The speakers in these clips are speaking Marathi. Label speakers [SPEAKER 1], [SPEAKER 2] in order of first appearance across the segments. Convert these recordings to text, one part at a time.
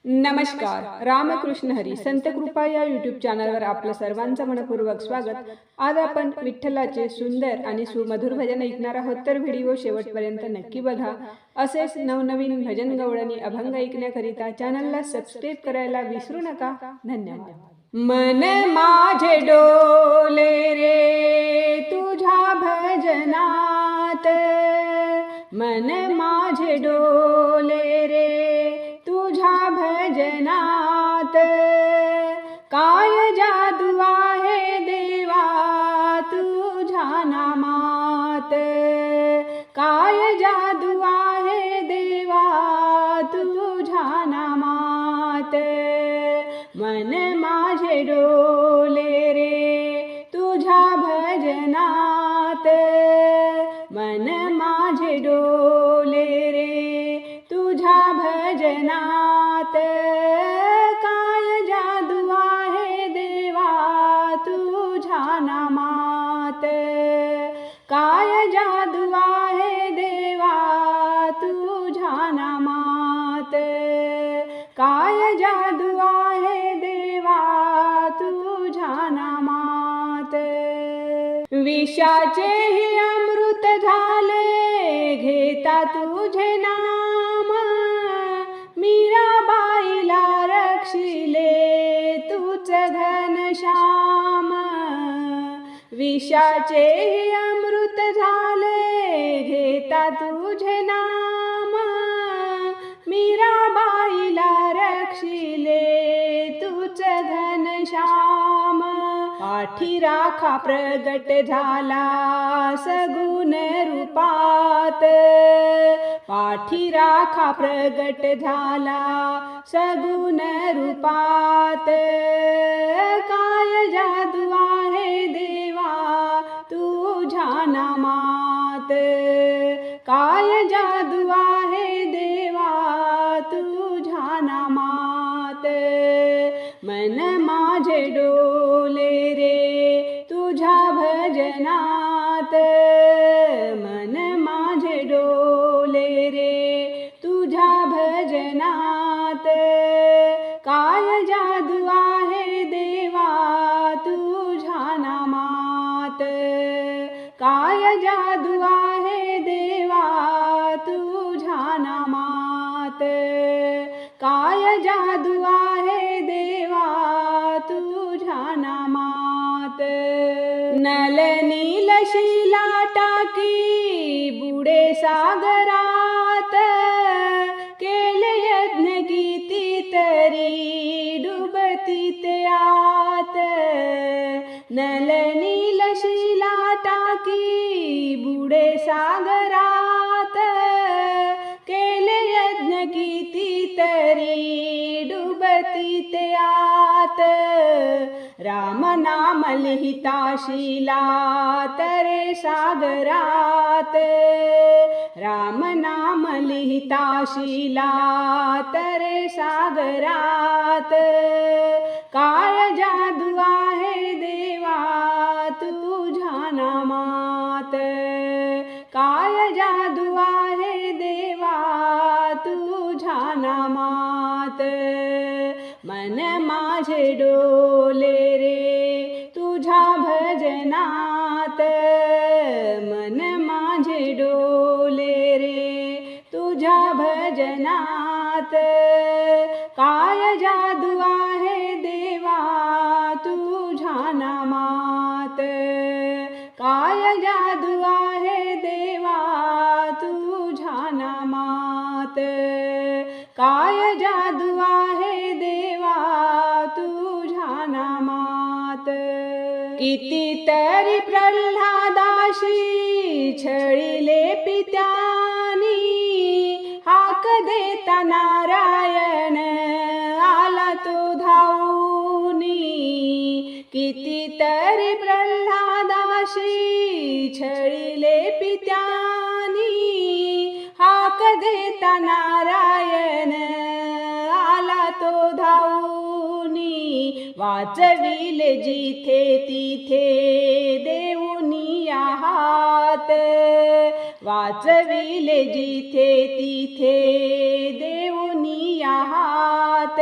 [SPEAKER 1] नमस्कार. रामकृष्ण हरी संत कृपा या यूट्यूब चॅनलवर आपलं सर्वांचं मनपूर्वक स्वागत. आज आपण विठ्ठलाचे सुंदर आणि सुमधुर भजन ऐकणार आहोत, तर व्हिडिओ शेवटपर्यंत नक्की बघा. असेच नवनवीन भजन गवळणी अभंग ऐकण्याकरिता चॅनलला सबस्क्राईब करायला विसरू नका. धन्यवाद. मन माझे डोले रे तुझ्या भजनात, मन माझे डोले रे तुझ्या भजनात. काय जादू आहे देवा तुझ्या नामात, काय जादू आहे देवा तुझ्या नामात. मन माझे डोले रे तुझ्या भजनात, मन माझे डोले रे तुझ्या भजनात. काय जादू आहे देवा तुझ्या नामात, काय जादू आहे देवा तुझ्या नामात. काय जादू आहे देवा तुझ्या नामात. विषाचेही अमृत झाले घेता तुझे नाम, मीराबाईला रक्षिले तूच घनश्याम. विषाचेही अमृत झाले घेता तुझे नाम, मीराबाईला रक्षिले तूच घनश्याम. पाठी राखा प्रगट झाला सगुण रूपात, पाठी राखा प्रगट झाला सगुण रूपात. काय जादू आहे देवा तुझ्या नामात, काय जादू आहे देवा तुझ्या नामात. मन माझे डोले रे तुझ्या भजनात, मन माझे डोले रे तुझ्या भजनात. काय जादू आहे देवा तुझ्या नामात, काय जादू आहे देवा तुझ्या नामात. काय जादू आहे देवा तुझ्या नामात. नल नील शिला टाकी बुडे सागरात, केले यज्ञ किती तरी डुबती ते आत. नल नील शिला टाकी बुडे सागरात, केले यज्ञ किती तरी डुबती ते आत. राम नाम लिहिता शिला तरे सागरात, राम नाम लिहिता शिला तरे सागरात. काय जादू आहे देवा तुझ्या नामात, काय जादू आहे देवा तुझ्या नामात. मन माझे डोले रे तुझ्या भजनात, मन माझे डोले रे तुझ्या भजनात. काय जादू आहे देवा तुझ्या नामात, काय जादू आहे देवा तुझ्या नामात. काय जादू आहे देवा तुझ्या नामात. कितीतरी प्रल्हादाशी छळिले पित्यानी, हाक देता नारायण आला तो धावूनी. कितीतरी प्रल्हादाशी छळिले पित्यानी, हाक देता नारायण आला तो धावूनी. वाचविले जिथे तिथे देऊनी आहात, वाचविले जिथे तिथे देऊनी आहात.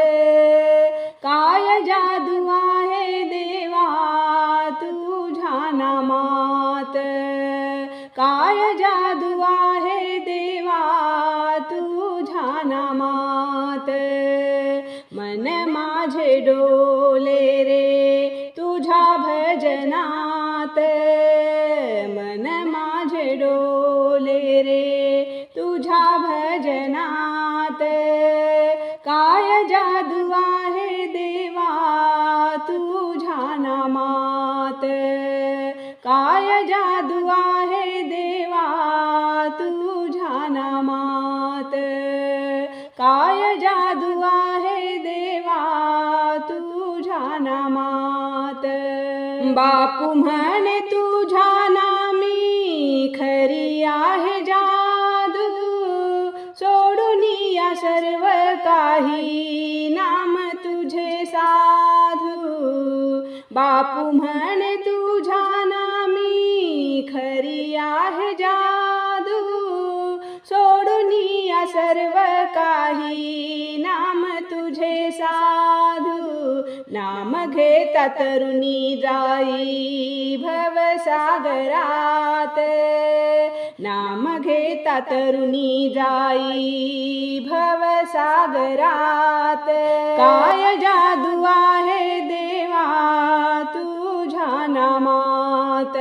[SPEAKER 1] नामात. मन माझे डोले रे तुझ्या भजनात. मन माझे डोले रे तुझ्या भजनात. काय जादू आहे देवा तुझ्या नामात. काय जादू आहे देवा तुझ्या नामात. काय जादू आहे देवा तुझ्या नामात. बापू म्हणे तुझ्या नामी खरी आहे जादू. सोडून या सर्व काही नाम तुझे साधू. बापू म्हणे तुझ्या नामी खरी आहे जादू. सोडून या सर्व काही नाम तुझे साधू. नाम घेता तरुणी जाई भवसागरात. नाम घेता तरुणी जाई भवसागरात. काय जादू आहे देवा तुझ्या नामात.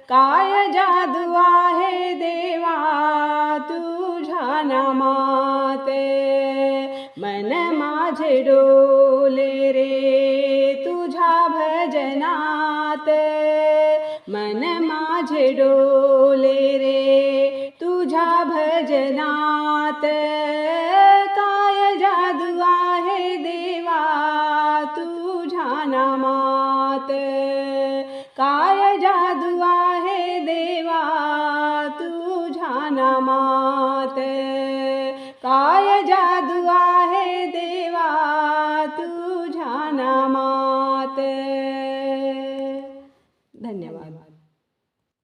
[SPEAKER 1] काय जादू आहे देवा तुझ्या नामात. मन माझे डोले रे तुझ्या भजनात. मन माझे डोले रे तुझ्या भजनात. काय जादू आहे देवा तुझ्या नामात. काय जादू आहे देवा तुझ्या नामात. काय जादू आहे देवा तुझ्या नामात. धन्यवाद.